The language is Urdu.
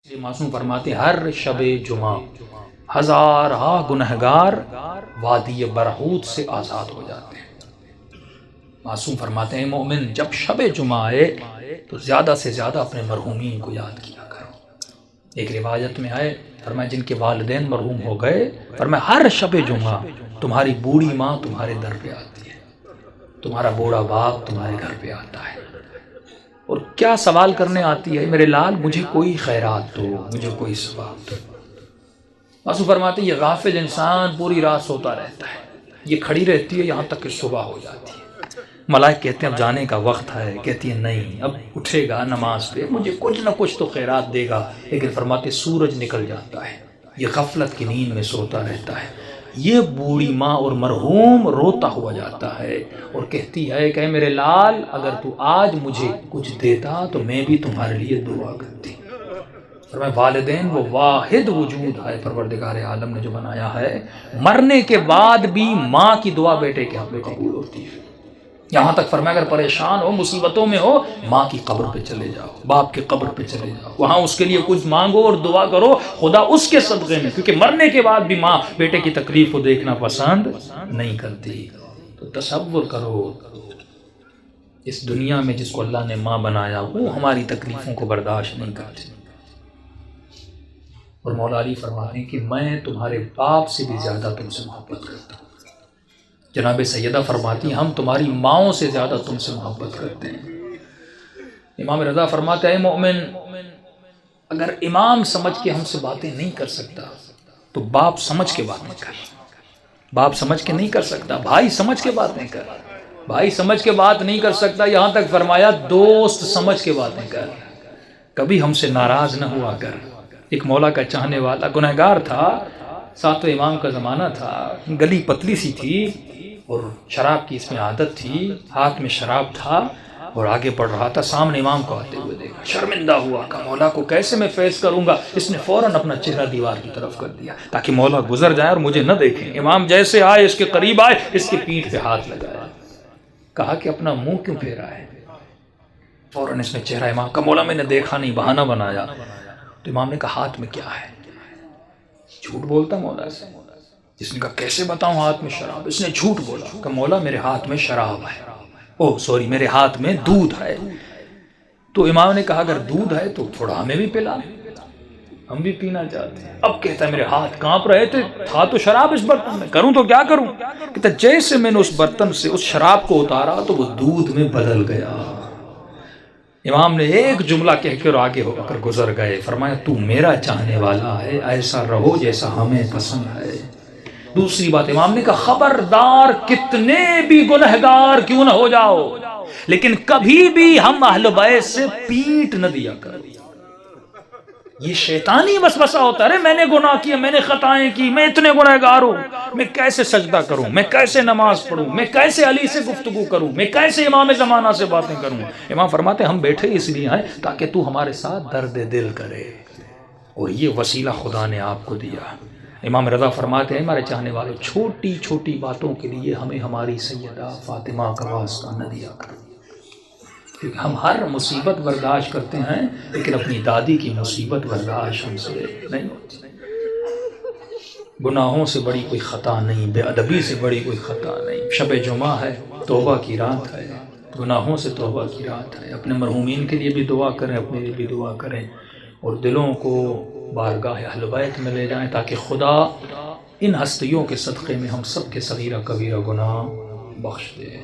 یہ معصوم فرماتے ہیں ہر شب جمعہ ہزارہ گنہگار وادی برہوت سے آزاد ہو جاتے ہیں۔ معصوم فرماتے ہیں مومن جب شب جمعہ آئے تو زیادہ سے زیادہ اپنے مرحومین کو یاد کیا کرو۔ ایک روایت میں آئے فرمایا جن کے والدین مرحوم ہو گئے، فرمایا ہر شب جمعہ تمہاری بوڑھی ماں تمہارے در پہ آتی ہے، تمہارا بوڑھا باپ تمہارے گھر پہ آتا ہے اور کیا سوال کرنے آتی ہے، میرے لال مجھے کوئی خیرات دو، مجھے کوئی ثواب دو۔ معصوم فرماتے ہیں یہ غافل انسان پوری رات سوتا رہتا ہے، یہ کھڑی رہتی ہے یہاں تک کہ صبح ہو جاتی ہے۔ ملائک کہتے ہیں اب جانے کا وقت ہے، کہتی ہے نہیں اب اٹھے گا نماز پہ، مجھے کچھ نہ کچھ تو خیرات دے گا، لیکن فرماتے سورج نکل جاتا ہے، یہ غفلت کی نیند میں سوتا رہتا ہے۔ یہ بوڑھی ماں اور مرحوم روتا ہوا جاتا ہے اور کہتی ہے کہ میرے لال اگر تو آج مجھے کچھ دیتا تو میں بھی تمہارے لیے دعا کرتی۔ فرمایا والدین وہ واحد وجود ہے پروردگار عالم نے جو بنایا ہے، مرنے کے بعد بھی ماں کی دعا بیٹے کے حق میں قبول ہوتی ہے۔ یہاں تک فرمایا اگر پریشان ہو مصیبتوں میں ہو ماں کی قبر پہ چلے جاؤ، باپ کی قبر پہ چلے جاؤ، وہاں اس کے لیے کچھ مانگو اور دعا کرو، خدا اس کے صدقے میں، کیونکہ مرنے کے بعد بھی ماں بیٹے کی تکلیف کو دیکھنا پسند نہیں کرتی۔ تو تصور کرو اس دنیا میں جس کو اللہ نے ماں بنایا وہ ہماری تکلیفوں کو برداشت نہیں کرتی، اور مولا علی فرماتے ہیں کہ میں تمہارے باپ سے بھی زیادہ تم سے محبت کرتا ہوں۔ جناب سیدہ فرماتی ہیں ہم تمہاری ماؤں سے زیادہ تم سے محبت کرتے ہیں۔ امام رضا فرماتے ہیں مومن اگر امام سمجھ کے ہم سے باتیں نہیں کر سکتا تو باپ سمجھ کے باتیں کر، باپ سمجھ کے نہیں کر سکتا، بھائی سمجھ کے باتیں کر، بھائی سمجھ کے بات نہیں کر سکتا، یہاں تک فرمایا دوست سمجھ کے باتیں کر، کبھی ہم سے ناراض نہ ہوا کر۔ ایک مولا کا چاہنے والا گنہگار تھا، ساتویں امام کا زمانہ تھا، گلی پتلی سی تھی اور شراب کی اس میں عادت تھی، ہاتھ میں شراب تھا اور آگے بڑھ رہا تھا، سامنے امام کو آتے ہوئے دیکھا، شرمندہ ہوا کہ مولا کو کیسے میں فیس کروں گا، اس نے فوراً اپنا چہرہ دیوار کی طرف کر دیا تاکہ مولا گزر جائے اور مجھے نہ دیکھیں۔ امام جیسے آئے اس کے قریب آئے، اس کی پیٹھ پہ ہاتھ لگایا، کہا کہ اپنا منہ کیوں پھیرا ہے؟ فوراً اس نے چہرہ امام کا مولا میں نے دیکھا نہیں، بہانہ بنایا۔ تو امام نے کہا ہاتھ میں کیا ہے؟ جھوٹ بولتا مولا سے؟ جس نے کہا کیسے بتاؤں ہاتھ میں شراب؟ اس نے جھوٹ بولا کہ مولا میرے ہاتھ میں شراب ہے، میرے ہاتھ میں دودھ ہے۔ تو امام نے کہا اگر دودھ ہے تو تھوڑا ہمیں بھی پلا، ہم بھی پینا چاہتے ہیں۔ اب کہتا ہے میرے ہاتھ کانپ رہے تھے، تھا تو شراب اس برتن میں، کروں تو کیا کروں؟ کہتا جیسے میں نے اس برتن سے اس شراب کو اتارا تو وہ دودھ میں بدل گیا۔ امام نے ایک جملہ کہہ کر آگے ہو کر گزر گئے، فرمایا تو میرا چاہنے والا ہے، ایسا رہو جیسا ہمیں پسند ہے۔ دوسری بات امام نے کہا خبردار کتنے بھی گنہگار کیوں نہ ہو جاؤ لیکن کبھی بھی ہم اہل بیت سے پیٹ نہ دیا کرو۔ یہ شیطانی وسوسہ ہوتا ہے، میں نے گناہ کیا، میں نے خطائیں کی، میں اتنے گنہگار ہوں، میں کیسے سجدہ کروں، میں کیسے نماز پڑھوں، میں کیسے علی سے گفتگو کروں، میں کیسے امام زمانہ سے باتیں کروں۔ امام فرماتے ہیں ہم بیٹھے اس لیے ہیں تاکہ تو ہمارے ساتھ درد دل کرے، اور یہ وسیلہ خدا نے آپ کو دیا۔ امام رضا فرماتے ہیں ہمارے چاہنے والوں چھوٹی چھوٹی باتوں کے لیے ہمیں ہماری سیدہ فاطمہ کا واسطہ نہ دیا کرو، کیونکہ ہم ہر مصیبت برداشت کرتے ہیں لیکن اپنی دادی کی مصیبت برداشت ہم سے نہیں ہوتی۔ گناہوں سے بڑی کوئی خطا نہیں، بے ادبی سے بڑی کوئی خطا نہیں۔ شب جمعہ ہے، توبہ کی رات ہے، گناہوں سے توبہ کی رات ہے۔ اپنے مرحومین کے لیے بھی دعا کریں، اپنے لیے بھی دعا کریں، اور دلوں کو بارگاہ اہل بیت میں لے جائیں تاکہ خدا ان ہستیوں کے صدقے میں ہم سب کے صغیرہ کبیرہ گناہ بخش دے۔